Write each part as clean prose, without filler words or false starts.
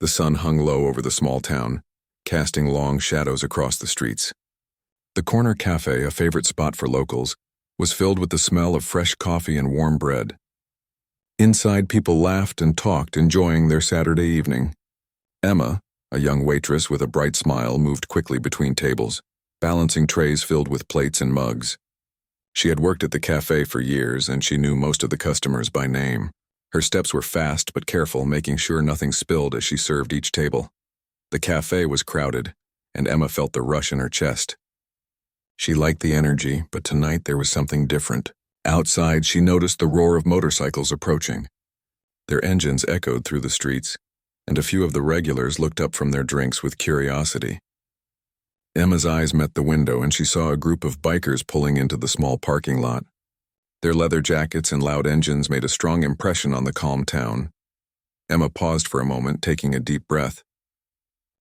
The sun hung low over the small town, casting long shadows across the streets. The corner cafe, a favorite spot for locals, was filled with the smell of fresh coffee and warm bread. Inside, people laughed and talked, enjoying their Saturday evening. Emma, a young waitress with a bright smile, moved quickly between tables, balancing trays filled with plates and mugs. She had worked at the cafe for years, and she knew most of the customers by name. Her steps were fast but careful, making sure nothing spilled as she served each table. The cafe was crowded, and Emma felt the rush in her chest. She liked the energy, but tonight there was something different. Outside, she noticed the roar of motorcycles approaching. Their engines echoed through the streets, and a few of the regulars looked up from their drinks with curiosity. Emma's eyes met the window, and she saw a group of bikers pulling into the small parking lot. Their leather jackets and loud engines made a strong impression on the calm town. Emma paused for a moment, taking a deep breath.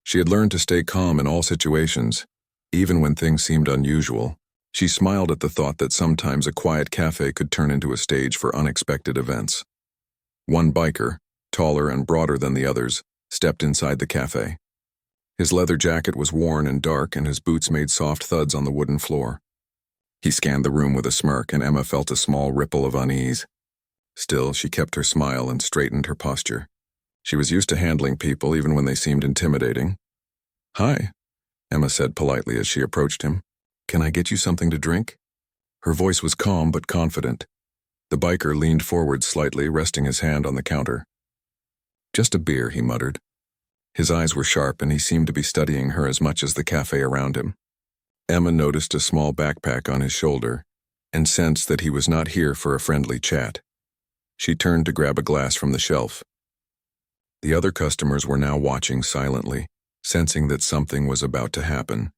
She had learned to stay calm in all situations, even when things seemed unusual. She smiled at the thought that sometimes a quiet cafe could turn into a stage for unexpected events. One biker, taller and broader than the others, stepped inside the cafe. His leather jacket was worn and dark, and his boots made soft thuds on the wooden floor. He scanned the room with a smirk, and Emma felt a small ripple of unease. Still, she kept her smile and straightened her posture. She was used to handling people, even when they seemed intimidating. "Hi," Emma said politely as she approached him. "Can I get you something to drink?" Her voice was calm but confident. The biker leaned forward slightly, resting his hand on the counter. "Just a beer," he muttered. His eyes were sharp, and he seemed to be studying her as much as the cafe around him. Emma noticed a small backpack on his shoulder and sensed that he was not here for a friendly chat. She turned to grab a glass from the shelf. The other customers were now watching silently, sensing that something was about to happen.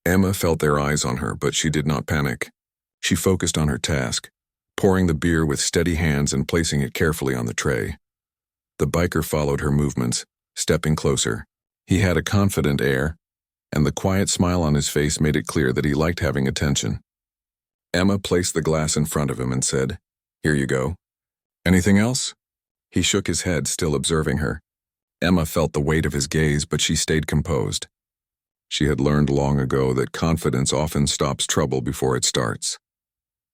Emma felt their eyes on her, but she did not panic. She focused on her task, pouring the beer with steady hands and placing it carefully on the tray. The biker followed her movements, stepping closer. He had a confident air, and the quiet smile on his face made it clear that he liked having attention. Emma placed the glass in front of him and said, "Here you go. Anything else?" He shook his head, still observing her. Emma felt the weight of his gaze, but she stayed composed. She had learned long ago that confidence often stops trouble before it starts.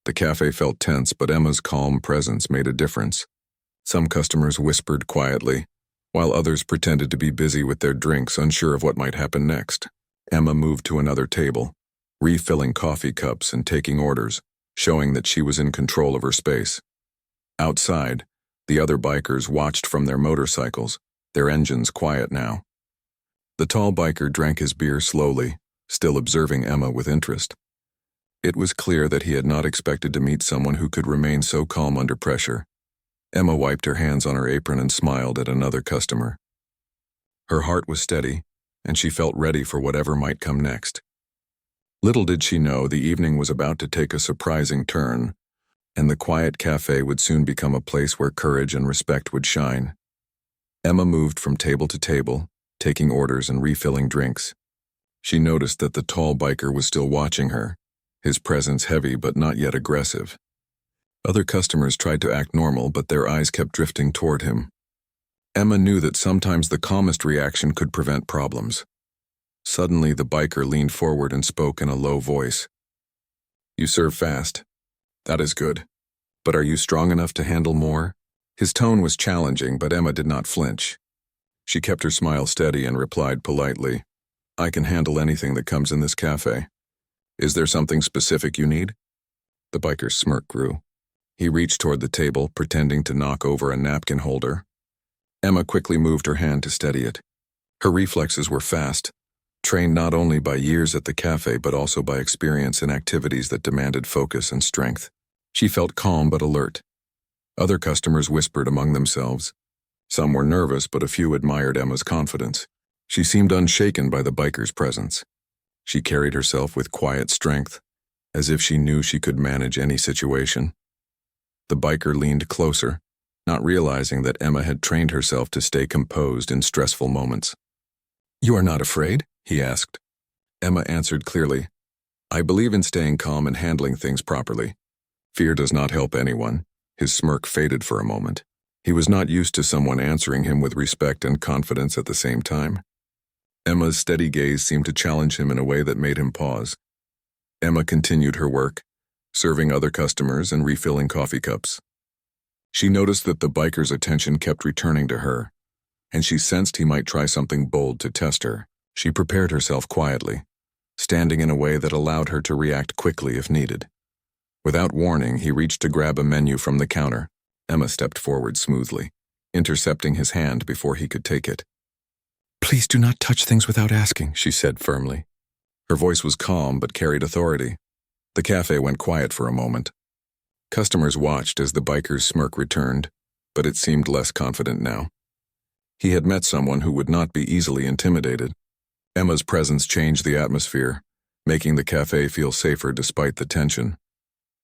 The cafe felt tense, but Emma's calm presence made a difference. Some customers whispered quietly, while others pretended to be busy with their drinks, unsure of what might happen next. Emma moved to another table, refilling coffee cups and taking orders, showing that she was in control of her space. Outside, the other bikers watched from their motorcycles, their engines quiet now. The tall biker drank his beer slowly, still observing Emma with interest. It was clear that he had not expected to meet someone who could remain so calm under pressure. Emma wiped her hands on her apron and smiled at another customer. Her heart was steady, and she felt ready for whatever might come next. Little did she know the evening was about to take a surprising turn, and the quiet cafe would soon become a place where courage and respect would shine. Emma moved from table to table, taking orders and refilling drinks. She noticed that the tall biker was still watching her, his presence heavy but not yet aggressive. Other customers tried to act normal, but their eyes kept drifting toward him. Emma knew that sometimes the calmest reaction could prevent problems. Suddenly, the biker leaned forward and spoke in a low voice. "You serve fast. That is good. But are you strong enough to handle more?" His tone was challenging, but Emma did not flinch. She kept her smile steady and replied politely, "I can handle anything that comes in this cafe. Is there something specific you need?" The biker's smirk grew. He reached toward the table, pretending to knock over a napkin holder. Emma quickly moved her hand to steady it. Her reflexes were fast, trained not only by years at the cafe but also by experience in activities that demanded focus and strength. She felt calm but alert. Other customers whispered among themselves. Some were nervous, but a few admired Emma's confidence. She seemed unshaken by the biker's presence. She carried herself with quiet strength, as if she knew she could manage any situation. The biker leaned closer, not realizing that Emma had trained herself to stay composed in stressful moments. "You are not afraid?" he asked. Emma answered clearly, "I believe in staying calm and handling things properly. Fear does not help anyone." His smirk faded for a moment. He was not used to someone answering him with respect and confidence at the same time. Emma's steady gaze seemed to challenge him in a way that made him pause. Emma continued her work, serving other customers and refilling coffee cups. She noticed that the biker's attention kept returning to her, and she sensed he might try something bold to test her. She prepared herself quietly, standing in a way that allowed her to react quickly if needed. Without warning, he reached to grab a menu from the counter. Emma stepped forward smoothly, intercepting his hand before he could take it. "Please do not touch things without asking," she said firmly. Her voice was calm but carried authority. The cafe went quiet for a moment. Customers watched as the biker's smirk returned, but it seemed less confident now. He had met someone who would not be easily intimidated. Emma's presence changed the atmosphere, making the cafe feel safer despite the tension.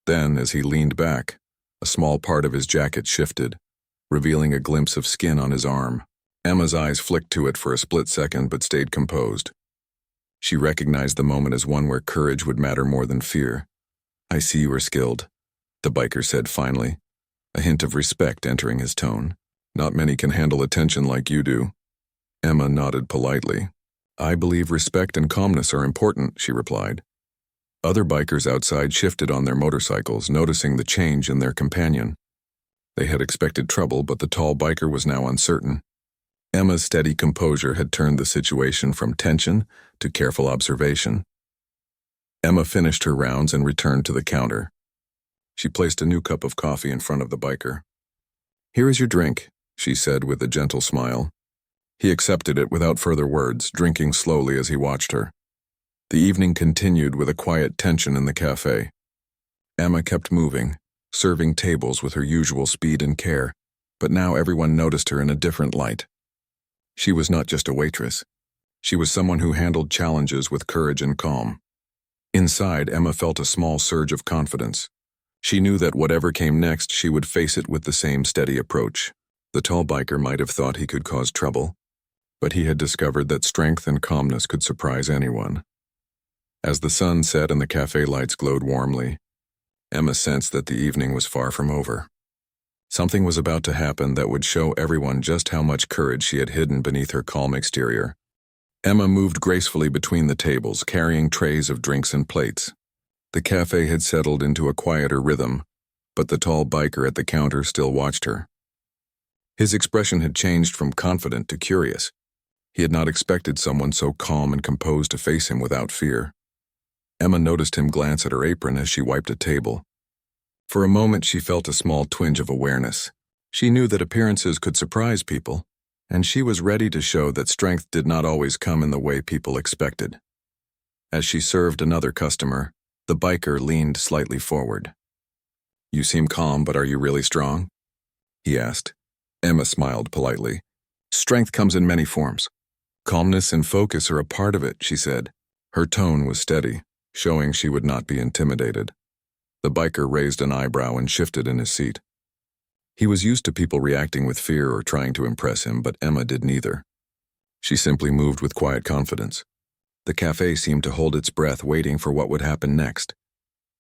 Then, as he leaned back, a small part of his jacket shifted, revealing a glimpse of skin on his arm. Emma's eyes flicked to it for a split second but stayed composed. She recognized the moment as one where courage would matter more than fear. "I see you are skilled," the biker said finally, a hint of respect entering his tone. "Not many can handle attention like you do." Emma nodded politely. "I believe respect and calmness are important," she replied. Other bikers outside shifted on their motorcycles, noticing the change in their companion. They had expected trouble, but the tall biker was now uncertain. Emma's steady composure had turned the situation from tension to careful observation. Emma finished her rounds and returned to the counter. She placed a new cup of coffee in front of the biker. "Here is your drink," she said with a gentle smile. He accepted it without further words, drinking slowly as he watched her. The evening continued with a quiet tension in the cafe. Emma kept moving, serving tables with her usual speed and care, but now everyone noticed her in a different light. She was not just a waitress. She was someone who handled challenges with courage and calm. Inside, Emma felt a small surge of confidence. She knew that whatever came next, she would face it with the same steady approach. The tall biker might have thought he could cause trouble, but he had discovered that strength and calmness could surprise anyone. As the sun set and the cafe lights glowed warmly, Emma sensed that the evening was far from over. Something was about to happen that would show everyone just how much courage she had hidden beneath her calm exterior. Emma moved gracefully between the tables, carrying trays of drinks and plates. The cafe had settled into a quieter rhythm, but the tall biker at the counter still watched her. His expression had changed from confident to curious. He had not expected someone so calm and composed to face him without fear. Emma noticed him glance at her apron as she wiped a table. For a moment, she felt a small twinge of awareness. She knew that appearances could surprise people, and she was ready to show that strength did not always come in the way people expected. As she served another customer, the biker leaned slightly forward. "You seem calm, but are you really strong?" he asked. Emma smiled politely. "Strength comes in many forms. Calmness and focus are a part of it," she said. Her tone was steady, showing she would not be intimidated. The biker raised an eyebrow and shifted in his seat. He was used to people reacting with fear or trying to impress him, but Emma did neither. She simply moved with quiet confidence. The cafe seemed to hold its breath, waiting for what would happen next.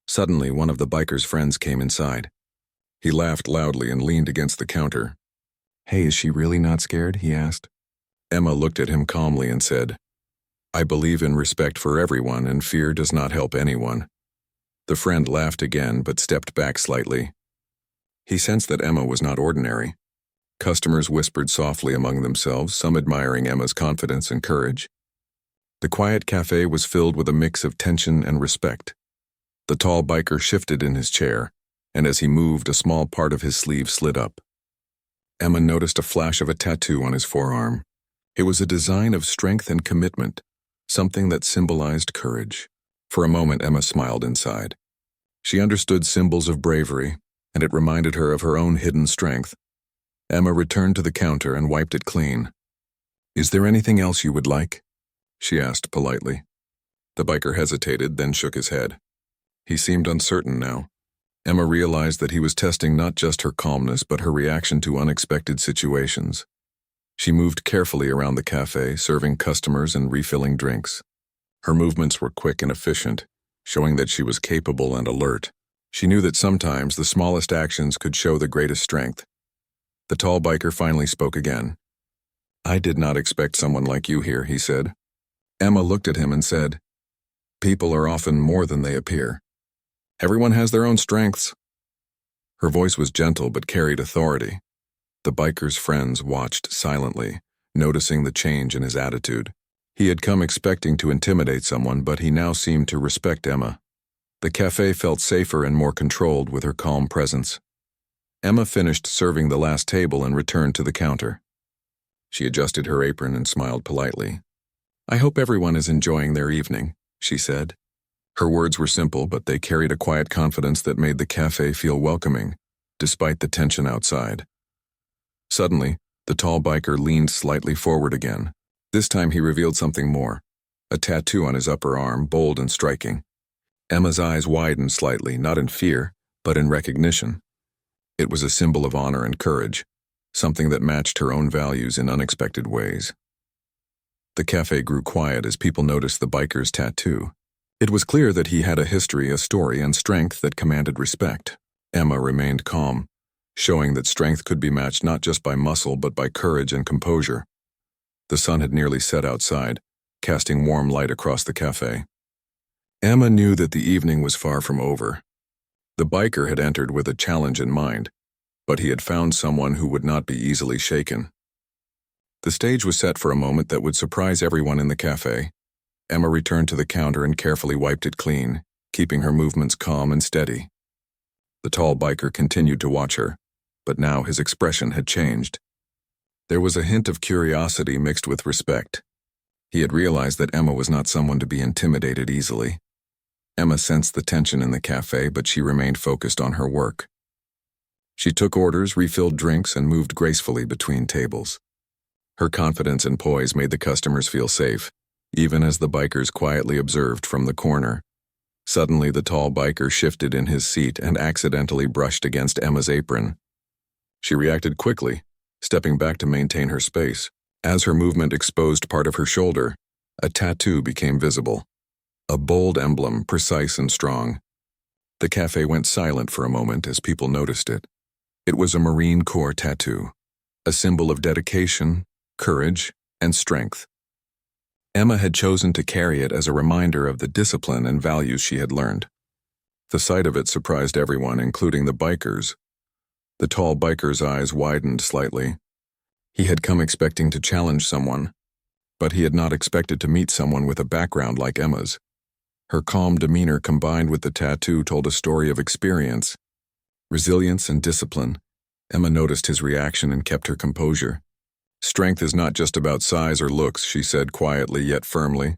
Suddenly, one of the biker's friends came inside. He laughed loudly and leaned against the counter. "Hey, is she really not scared?" he asked. Emma looked at him calmly and said, "I believe in respect for everyone, and fear does not help anyone." The friend laughed again, but stepped back slightly. He sensed that Emma was not ordinary. Customers whispered softly among themselves, some admiring Emma's confidence and courage. The quiet cafe was filled with a mix of tension and respect. The tall biker shifted in his chair, and as he moved, a small part of his sleeve slid up. Emma noticed a flash of a tattoo on his forearm. It was a design of strength and commitment, something that symbolized courage. For a moment, Emma smiled inside. She understood symbols of bravery, and it reminded her of her own hidden strength. Emma returned to the counter and wiped it clean. "Is there anything else you would like?" she asked politely. The biker hesitated, then shook his head. He seemed uncertain now. Emma realized that he was testing not just her calmness, but her reaction to unexpected situations. She moved carefully around the cafe, serving customers and refilling drinks. Her movements were quick and efficient, showing that she was capable and alert. She knew that sometimes the smallest actions could show the greatest strength. The tall biker finally spoke again. "I did not expect someone like you here," he said. Emma looked at him and said, "People are often more than they appear. Everyone has their own strengths." Her voice was gentle but carried authority. The biker's friends watched silently, noticing the change in his attitude. He had come expecting to intimidate someone, but he now seemed to respect Emma. The cafe felt safer and more controlled with her calm presence. Emma finished serving the last table and returned to the counter. She adjusted her apron and smiled politely. "I hope everyone is enjoying their evening," she said. Her words were simple, but they carried a quiet confidence that made the cafe feel welcoming, despite the tension outside. Suddenly, the tall biker leaned slightly forward again. This time he revealed something more, a tattoo on his upper arm, bold and striking. Emma's eyes widened slightly, not in fear, but in recognition. It was a symbol of honor and courage, something that matched her own values in unexpected ways. The cafe grew quiet as people noticed the biker's tattoo. It was clear that he had a history, a story, and strength that commanded respect. Emma remained calm, showing that strength could be matched not just by muscle but by courage and composure. The sun had nearly set outside, casting warm light across the cafe. Emma knew that the evening was far from over. The biker had entered with a challenge in mind, but he had found someone who would not be easily shaken. The stage was set for a moment that would surprise everyone in the cafe. Emma returned to the counter and carefully wiped it clean, keeping her movements calm and steady. The tall biker continued to watch her, but now his expression had changed. There was a hint of curiosity mixed with respect. He had realized that Emma was not someone to be intimidated easily. Emma sensed the tension in the cafe, but she remained focused on her work. She took orders, refilled drinks, and moved gracefully between tables. Her confidence and poise made the customers feel safe, even as the bikers quietly observed from the corner. Suddenly, the tall biker shifted in his seat and accidentally brushed against Emma's apron. She reacted quickly, stepping back to maintain her space. As her movement exposed part of her shoulder, a tattoo became visible. A bold emblem, precise and strong. The cafe went silent for a moment as people noticed it. It was a Marine Corps tattoo, a symbol of dedication, courage, and strength. Emma had chosen to carry it as a reminder of the discipline and values she had learned. The sight of it surprised everyone, including the bikers. The tall biker's eyes widened slightly. He had come expecting to challenge someone, but he had not expected to meet someone with a background like Emma's. Her calm demeanor combined with the tattoo told a story of experience, resilience, and discipline. Emma noticed his reaction and kept her composure. "Strength is not just about size or looks," she said quietly yet firmly.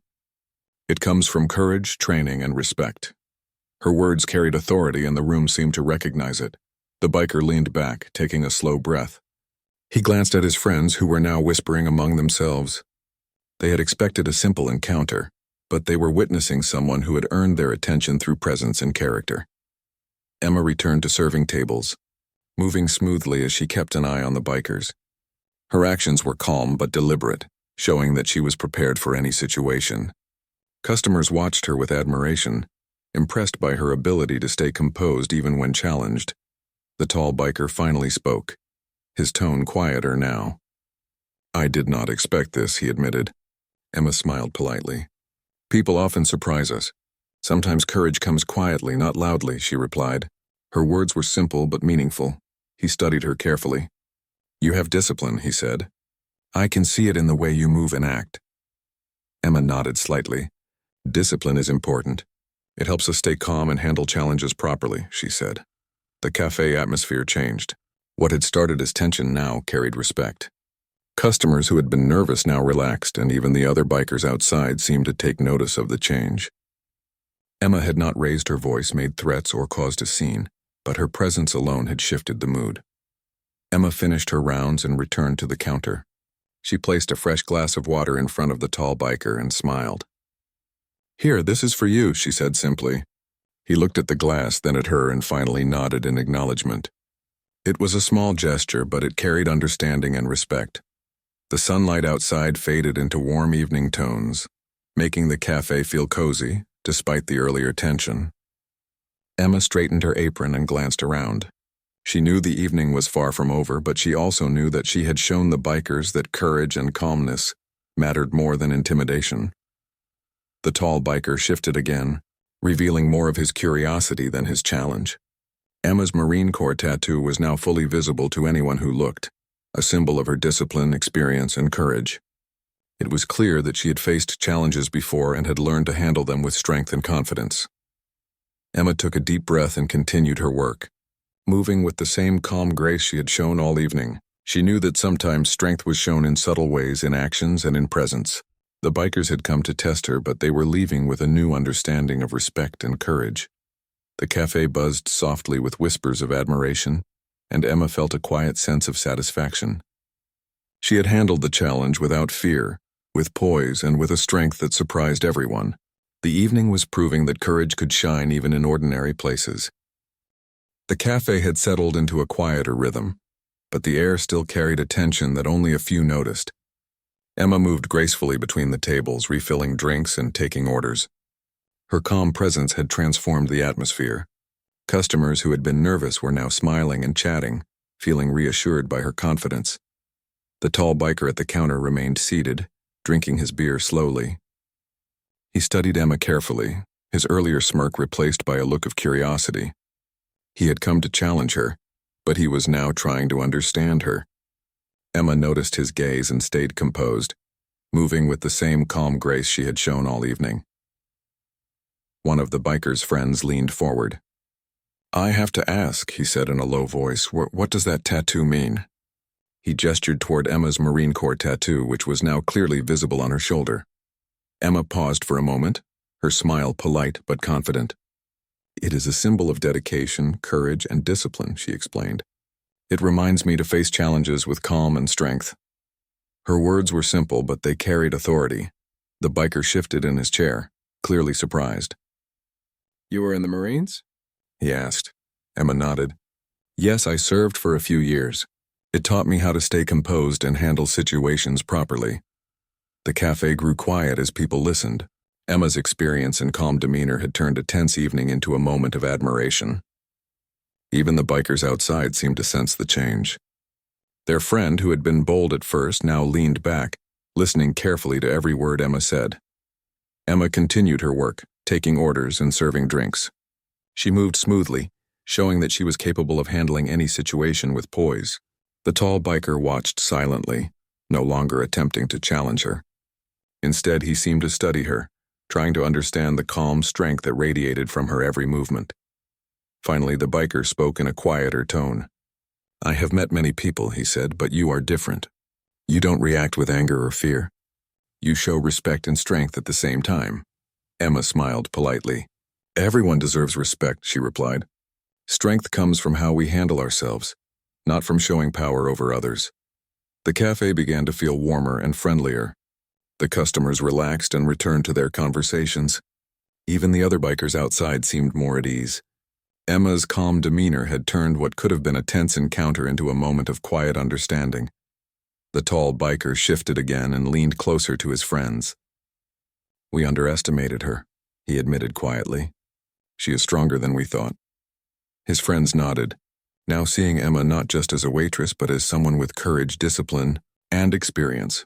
"It comes from courage, training, and respect." Her words carried authority and the room seemed to recognize it. The biker leaned back, taking a slow breath. He glanced at his friends, who were now whispering among themselves. They had expected a simple encounter, but they were witnessing someone who had earned their attention through presence and character. Emma returned to serving tables, moving smoothly as she kept an eye on the bikers. Her actions were calm but deliberate, showing that she was prepared for any situation. Customers watched her with admiration, impressed by her ability to stay composed even when challenged. The tall biker finally spoke, his tone quieter now. "I did not expect this," he admitted. Emma smiled politely. "People often surprise us. Sometimes courage comes quietly, not loudly," she replied. Her words were simple but meaningful. He studied her carefully. "You have discipline," he said. "I can see it in the way you move and act." Emma nodded slightly. "Discipline is important. It helps us stay calm and handle challenges properly," she said. The cafe atmosphere changed. What had started as tension now carried respect. Customers who had been nervous now relaxed, and even the other bikers outside seemed to take notice of the change. Emma had not raised her voice, made threats, or caused a scene, but her presence alone had shifted the mood. Emma finished her rounds and returned to the counter. She placed a fresh glass of water in front of the tall biker and smiled. "Here, this is for you," she said simply. He looked at the glass, then at her, and finally nodded in acknowledgement. It was a small gesture, but it carried understanding and respect. The sunlight outside faded into warm evening tones, making the cafe feel cozy, despite the earlier tension. Emma straightened her apron and glanced around. She knew the evening was far from over, but she also knew that she had shown the bikers that courage and calmness mattered more than intimidation. The tall biker shifted again, revealing more of his curiosity than his challenge. Emma's Marine Corps tattoo was now fully visible to anyone who looked, a symbol of her discipline, experience, and courage. It was clear that she had faced challenges before and had learned to handle them with strength and confidence. Emma took a deep breath and continued her work, moving with the same calm grace she had shown all evening. She knew that sometimes strength was shown in subtle ways, in actions and in presence. The bikers had come to test her, but they were leaving with a new understanding of respect and courage. The cafe buzzed softly with whispers of admiration, and Emma felt a quiet sense of satisfaction. She had handled the challenge without fear, with poise and with a strength that surprised everyone. The evening was proving that courage could shine even in ordinary places. The cafe had settled into a quieter rhythm, but the air still carried a tension that only a few noticed. Emma moved gracefully between the tables, refilling drinks and taking orders. Her calm presence had transformed the atmosphere. Customers who had been nervous were now smiling and chatting, feeling reassured by her confidence. The tall biker at the counter remained seated, drinking his beer slowly. He studied Emma carefully, his earlier smirk replaced by a look of curiosity. He had come to challenge her, but he was now trying to understand her. Emma noticed his gaze and stayed composed, moving with the same calm grace she had shown all evening. One of the biker's friends leaned forward. "I have to ask," he said in a low voice, what does that tattoo mean?" He gestured toward Emma's Marine Corps tattoo, which was now clearly visible on her shoulder. Emma paused for a moment, her smile polite but confident. "It is a symbol of dedication, courage, and discipline," she explained. "It reminds me to face challenges with calm and strength." Her words were simple, but they carried authority. The biker shifted in his chair, clearly surprised. "You were in the Marines?" he asked. Emma nodded. "Yes, I served for a few years. It taught me how to stay composed and handle situations properly." The cafe grew quiet as people listened. Emma's experience and calm demeanor had turned a tense evening into a moment of admiration. Even the bikers outside seemed to sense the change. Their friend, who had been bold at first, now leaned back, listening carefully to every word Emma said. Emma continued her work, taking orders and serving drinks. She moved smoothly, showing that she was capable of handling any situation with poise. The tall biker watched silently, no longer attempting to challenge her. Instead, he seemed to study her, trying to understand the calm strength that radiated from her every movement. Finally, the biker spoke in a quieter tone. "I have met many people," he said, "but you are different. You don't react with anger or fear. You show respect and strength at the same time." Emma smiled politely. "Everyone deserves respect," she replied. "Strength comes from how we handle ourselves, not from showing power over others." The cafe began to feel warmer and friendlier. The customers relaxed and returned to their conversations. Even the other bikers outside seemed more at ease. Emma's calm demeanor had turned what could have been a tense encounter into a moment of quiet understanding. The tall biker shifted again and leaned closer to his friends. "We underestimated her," he admitted quietly. "She is stronger than we thought." His friends nodded, now seeing Emma not just as a waitress but as someone with courage, discipline, and experience.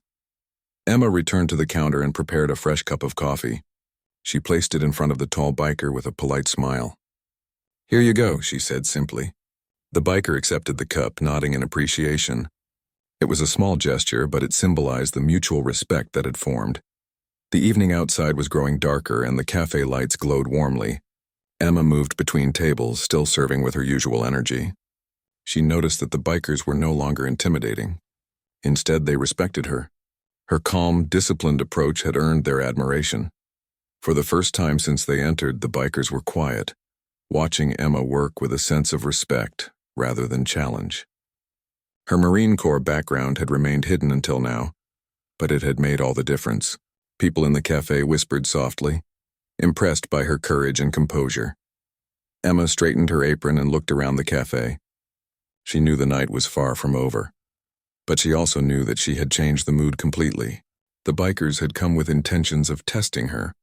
Emma returned to the counter and prepared a fresh cup of coffee. She placed it in front of the tall biker with a polite smile. "Here you go," she said simply. The biker accepted the cup, nodding in appreciation. It was a small gesture, but it symbolized the mutual respect that had formed. The evening outside was growing darker and the cafe lights glowed warmly. Emma moved between tables, still serving with her usual energy. She noticed that the bikers were no longer intimidating. Instead, they respected her. Her calm, disciplined approach had earned their admiration. For the first time since they entered, the bikers were quiet, watching Emma work with a sense of respect rather than challenge. Her Marine Corps background had remained hidden until now, but it had made all the difference. People in the cafe whispered softly, impressed by her courage and composure. Emma straightened her apron and looked around the cafe. She knew the night was far from over, but she also knew that she had changed the mood completely. The bikers had come with intentions of testing her,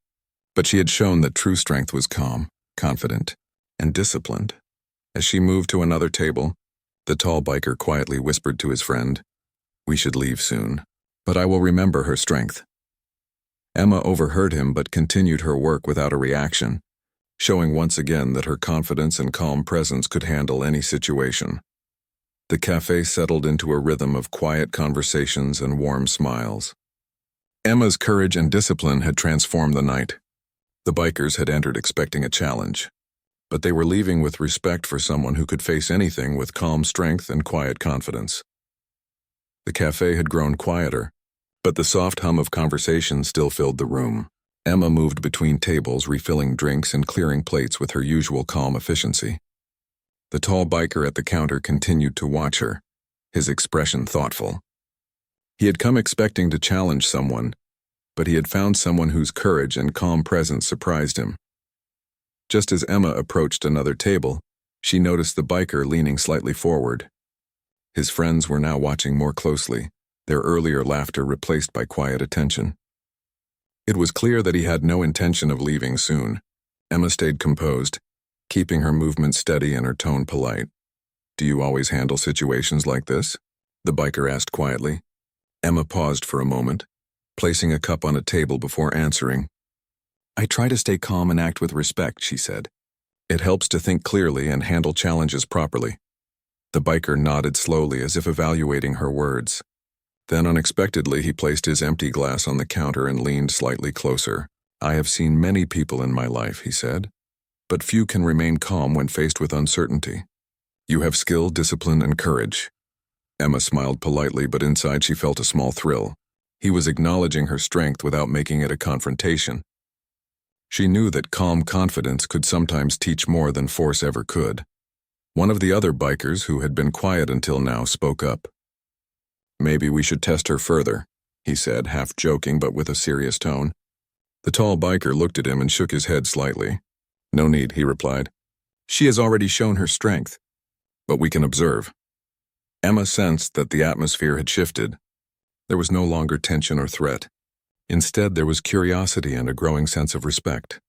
but she had shown that true strength was calm, confident, and disciplined. As she moved to another table, The tall biker quietly whispered to his friend, "We should leave soon, but I will remember her strength." Emma overheard him but continued her work without a reaction, showing once again that her confidence and calm presence could handle any situation. The cafe settled into a rhythm of quiet conversations and warm smiles. Emma's courage and discipline had transformed the night. The bikers had entered expecting a challenge, but they were leaving with respect for someone who could face anything with calm strength and quiet confidence. The cafe had grown quieter, but the soft hum of conversation still filled the room. Emma moved between tables, refilling drinks and clearing plates with her usual calm efficiency. The tall biker at the counter continued to watch her, his expression thoughtful. He had come expecting to challenge someone, but he had found someone whose courage and calm presence surprised him. Just as Emma approached another table, she noticed the biker leaning slightly forward. His friends were now watching more closely, their earlier laughter replaced by quiet attention. It was clear that he had no intention of leaving soon. Emma stayed composed, keeping her movement steady and her tone polite. "Do you always handle situations like this?" the biker asked quietly. Emma paused for a moment, placing a cup on a table before answering. "I try to stay calm and act with respect," she said. "It helps to think clearly and handle challenges properly." The biker nodded slowly as if evaluating her words. Then unexpectedly he placed his empty glass on the counter and leaned slightly closer. "I have seen many people in my life," he said, "but few can remain calm when faced with uncertainty. You have skill, discipline, and courage." Emma smiled politely, but inside she felt a small thrill. He was acknowledging her strength without making it a confrontation. She knew that calm confidence could sometimes teach more than force ever could. One of the other bikers, who had been quiet until now, spoke up. "Maybe we should test her further," he said, half joking but with a serious tone. The tall biker looked at him and shook his head slightly. "No need," he replied. "She has already shown her strength, but we can observe." Emma sensed that the atmosphere had shifted. There was no longer tension or threat. Instead, there was curiosity and a growing sense of respect.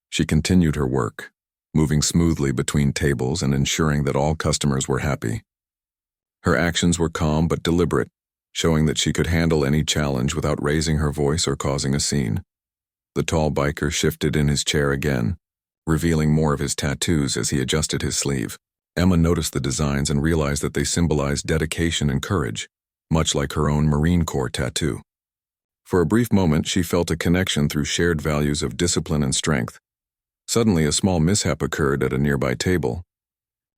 She continued her work, moving smoothly between tables and ensuring that all customers were happy. Her actions were calm but deliberate, showing that she could handle any challenge without raising her voice or causing a scene. The tall biker shifted in his chair again, revealing more of his tattoos as he adjusted his sleeve. Emma noticed the designs and realized that they symbolized dedication and courage, much like her own Marine Corps tattoo. For a brief moment, she felt a connection through shared values of discipline and strength. Suddenly, a small mishap occurred at a nearby table.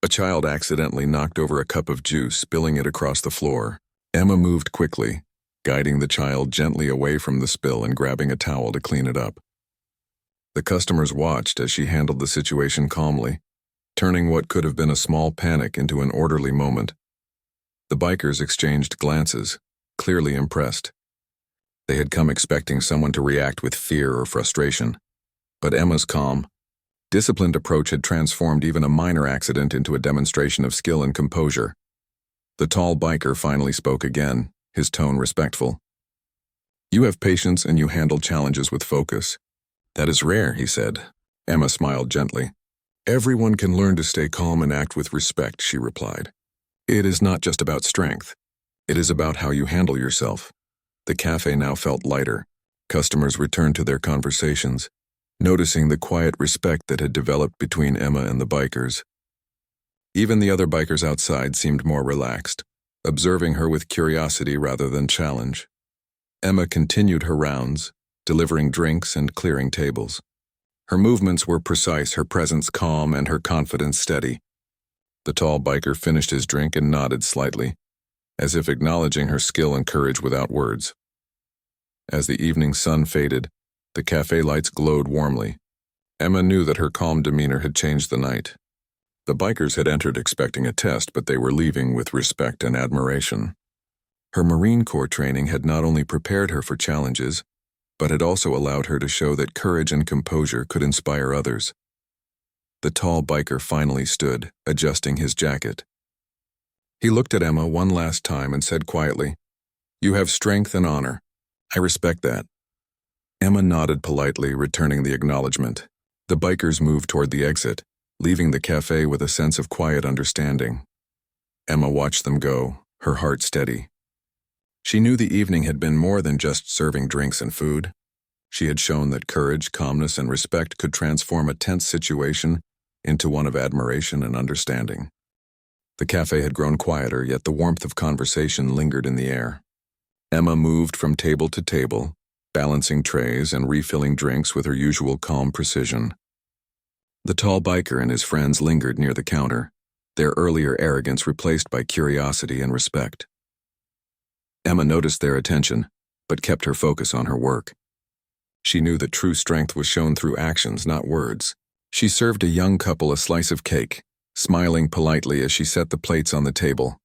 A child accidentally knocked over a cup of juice, spilling it across the floor. Emma moved quickly, guiding the child gently away from the spill and grabbing a towel to clean it up. The customers watched as she handled the situation calmly, turning what could have been a small panic into an orderly moment. The bikers exchanged glances, clearly impressed. They had come expecting someone to react with fear or frustration, but Emma's calm, disciplined approach had transformed even a minor accident into a demonstration of skill and composure. The tall biker finally spoke again, his tone respectful. "You have patience and you handle challenges with focus. That is rare," he said. Emma smiled gently. "Everyone can learn to stay calm and act with respect," she replied. "It is not just about strength. It is about how you handle yourself." The cafe now felt lighter. Customers returned to their conversations, noticing the quiet respect that had developed between Emma and the bikers. Even the other bikers outside seemed more relaxed, observing her with curiosity rather than challenge. Emma continued her rounds, delivering drinks and clearing tables. Her movements were precise, her presence calm, and her confidence steady. The tall biker finished his drink and nodded slightly, as if acknowledging her skill and courage without words. As the evening sun faded, the cafe lights glowed warmly. Emma knew that her calm demeanor had changed the night. The bikers had entered expecting a test, but they were leaving with respect and admiration. Her Marine Corps training had not only prepared her for challenges, but had also allowed her to show that courage and composure could inspire others. The tall biker finally stood, adjusting his jacket. He looked at Emma one last time and said quietly, "You have strength and honor. I respect that." Emma nodded politely, returning the acknowledgement. The bikers moved toward the exit, leaving the cafe with a sense of quiet understanding. Emma watched them go, her heart steady. She knew the evening had been more than just serving drinks and food. She had shown that courage, calmness, and respect could transform a tense situation into one of admiration and understanding. The cafe had grown quieter, yet the warmth of conversation lingered in the air. Emma moved from table to table, balancing trays and refilling drinks with her usual calm precision. The tall biker and his friends lingered near the counter, their earlier arrogance replaced by curiosity and respect. Emma noticed their attention, but kept her focus on her work. She knew that true strength was shown through actions, not words. She served a young couple a slice of cake, smiling politely as she set the plates on the table.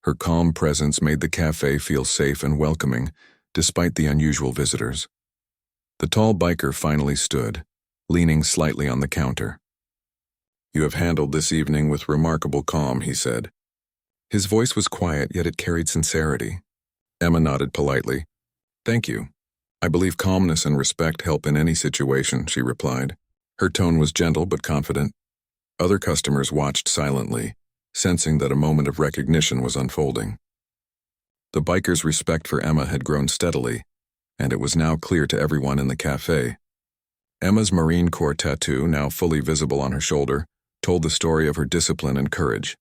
Her calm presence made the cafe feel safe and welcoming, despite the unusual visitors. The tall biker finally stood, leaning slightly on the counter. "You have handled this evening with remarkable calm," he said. His voice was quiet, yet it carried sincerity. Emma nodded politely. "Thank you. I believe calmness and respect help in any situation," she replied. Her tone was gentle but confident. Other customers watched silently, sensing that a moment of recognition was unfolding. The biker's respect for Emma had grown steadily, and it was now clear to everyone in the cafe. Emma's Marine Corps tattoo, now fully visible on her shoulder, told the story of her discipline and courage.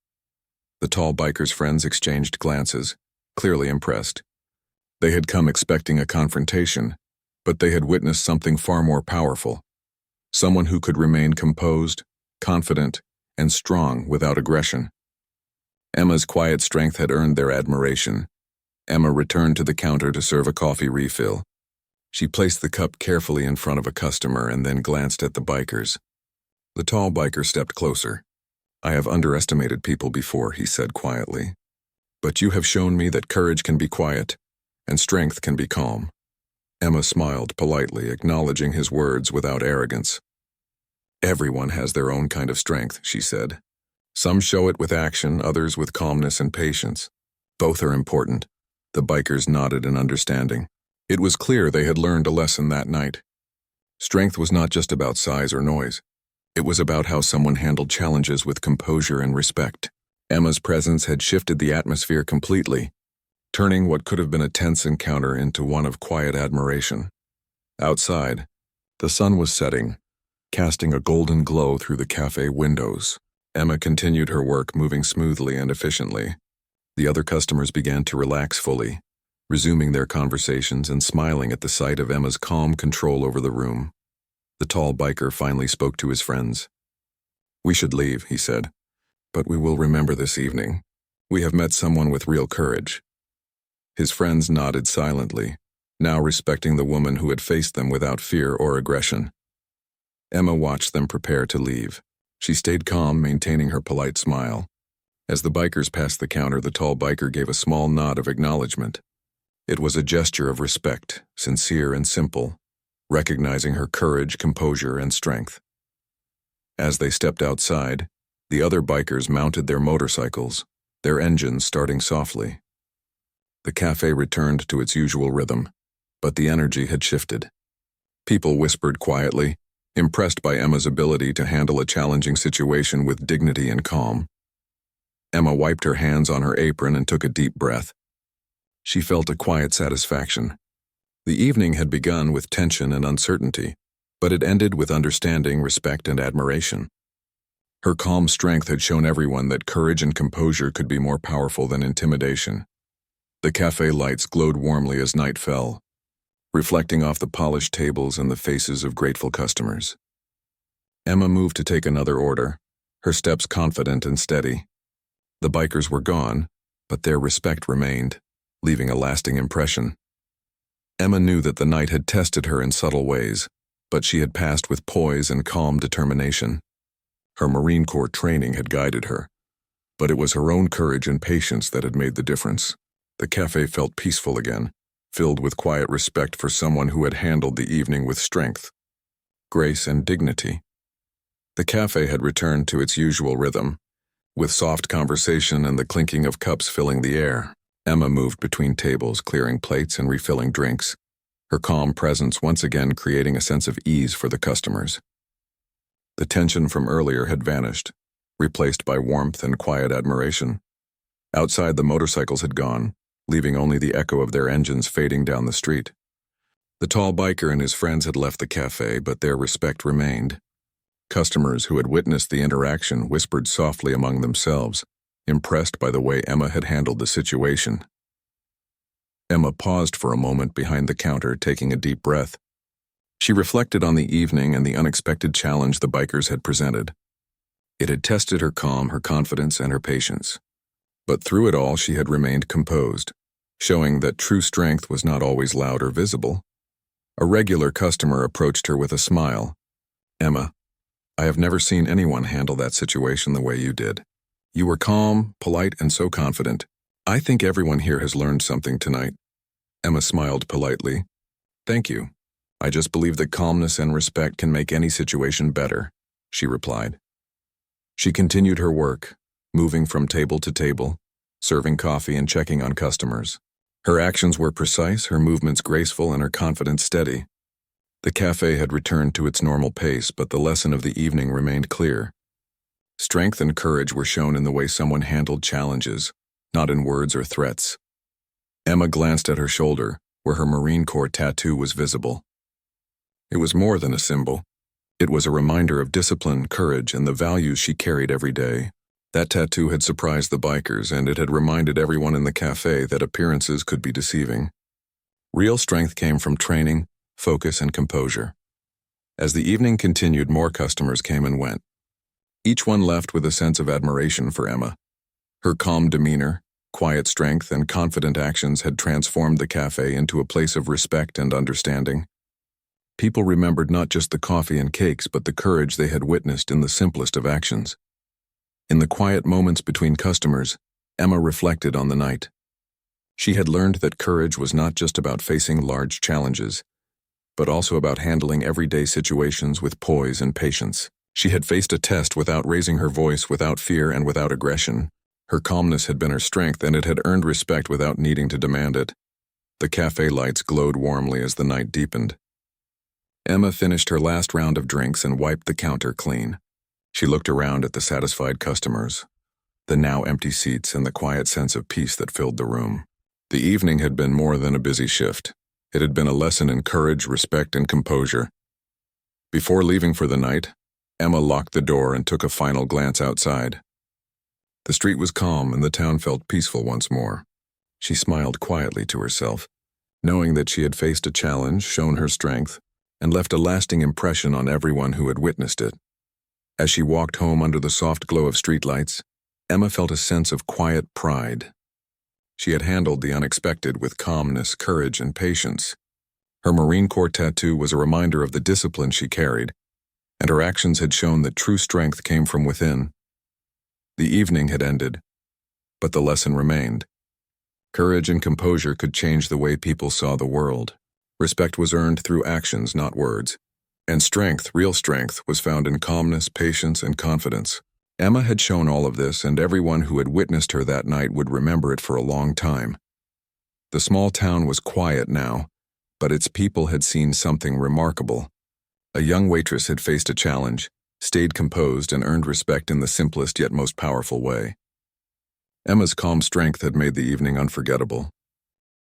The tall biker's friends exchanged glances, clearly impressed. They had come expecting a confrontation, but they had witnessed something far more powerful. Someone who could remain composed, confident, and strong without aggression. Emma's quiet strength had earned their admiration. Emma returned to the counter to serve a coffee refill. She placed the cup carefully in front of a customer and then glanced at the bikers. The tall biker stepped closer. "I have underestimated people before," he said quietly. "But you have shown me that courage can be quiet, and strength can be calm." Emma smiled politely, acknowledging his words without arrogance. "Everyone has their own kind of strength," she said. "Some show it with action, others with calmness and patience. Both are important." The bikers nodded in understanding. It was clear they had learned a lesson that night. Strength was not just about size or noise. It was about how someone handled challenges with composure and respect. Emma's presence had shifted the atmosphere completely, turning what could have been a tense encounter into one of quiet admiration. Outside, the sun was setting, casting a golden glow through the cafe windows. Emma continued her work, moving smoothly and efficiently. The other customers began to relax fully, resuming their conversations and smiling at the sight of Emma's calm control over the room. The tall biker finally spoke to his friends. "We should leave," he said, "but we will remember this evening. We have met someone with real courage." His friends nodded silently, now respecting the woman who had faced them without fear or aggression. Emma watched them prepare to leave. She stayed calm, maintaining her polite smile. As the bikers passed the counter, the tall biker gave a small nod of acknowledgement. It was a gesture of respect, sincere and simple, recognizing her courage, composure, and strength. As they stepped outside, the other bikers mounted their motorcycles, their engines starting softly. The cafe returned to its usual rhythm, but the energy had shifted. People whispered quietly, impressed by Emma's ability to handle a challenging situation with dignity and calm. Emma wiped her hands on her apron and took a deep breath. She felt a quiet satisfaction. The evening had begun with tension and uncertainty, but it ended with understanding, respect, and admiration. Her calm strength had shown everyone that courage and composure could be more powerful than intimidation. The cafe lights glowed warmly as night fell, reflecting off the polished tables and the faces of grateful customers. Emma moved to take another order, her steps confident and steady. The bikers were gone, but their respect remained, leaving a lasting impression. Emma knew that the night had tested her in subtle ways, but she had passed with poise and calm determination. Her Marine Corps training had guided her, but it was her own courage and patience that had made the difference. The cafe felt peaceful again, filled with quiet respect for someone who had handled the evening with strength, grace, and dignity. The cafe had returned to its usual rhythm, with soft conversation and the clinking of cups filling the air. Emma moved between tables, clearing plates and refilling drinks, her calm presence once again creating a sense of ease for the customers. The tension from earlier had vanished, replaced by warmth and quiet admiration. Outside, the motorcycles had gone, leaving only the echo of their engines fading down the street. The tall biker and his friends had left the cafe, but their respect remained. Customers who had witnessed the interaction whispered softly among themselves, impressed by the way Emma had handled the situation. Emma paused for a moment behind the counter, taking a deep breath. She reflected on the evening and the unexpected challenge the bikers had presented. It had tested her calm, her confidence, and her patience. But through it all, she had remained composed, showing that true strength was not always loud or visible. A regular customer approached her with a smile. "Emma, I have never seen anyone handle that situation the way you did. You were calm, polite, and so confident. I think everyone here has learned something tonight." Emma smiled politely. "Thank you. I just believe that calmness and respect can make any situation better," she replied. She continued her work, moving from table to table, serving coffee and checking on customers. Her actions were precise, her movements graceful, and her confidence steady. The cafe had returned to its normal pace, but the lesson of the evening remained clear. Strength and courage were shown in the way someone handled challenges, not in words or threats. Emma glanced at her shoulder, where her Marine Corps tattoo was visible. It was more than a symbol. It was a reminder of discipline, courage, and the values she carried every day. That tattoo had surprised the bikers, and it had reminded everyone in the cafe that appearances could be deceiving. Real strength came from training, focus, and composure. As the evening continued, more customers came and went. Each one left with a sense of admiration for Emma. Her calm demeanor, quiet strength, and confident actions had transformed the cafe into a place of respect and understanding. People remembered not just the coffee and cakes, but the courage they had witnessed in the simplest of actions. In the quiet moments between customers, Emma reflected on the night. She had learned that courage was not just about facing large challenges, but also about handling everyday situations with poise and patience. She had faced a test without raising her voice, without fear, and without aggression. Her calmness had been her strength, and it had earned respect without needing to demand it. The cafe lights glowed warmly as the night deepened. Emma finished her last round of drinks and wiped the counter clean. She looked around at the satisfied customers, the now empty seats, and the quiet sense of peace that filled the room. The evening had been more than a busy shift. It had been a lesson in courage, respect, and composure. Before leaving for the night, Emma locked the door and took a final glance outside. The street was calm and the town felt peaceful once more. She smiled quietly to herself, knowing that she had faced a challenge, shown her strength, and left a lasting impression on everyone who had witnessed it. As she walked home under the soft glow of streetlights, Emma felt a sense of quiet pride. She had handled the unexpected with calmness, courage, and patience. Her Marine Corps tattoo was a reminder of the discipline she carried, and her actions had shown that true strength came from within. The evening had ended, but the lesson remained. Courage and composure could change the way people saw the world. Respect was earned through actions, not words. And strength, real strength, was found in calmness, patience, and confidence. Emma had shown all of this, and everyone who had witnessed her that night would remember it for a long time. The small town was quiet now, but its people had seen something remarkable. A young waitress had faced a challenge, stayed composed, and earned respect in the simplest yet most powerful way. Emma's calm strength had made the evening unforgettable.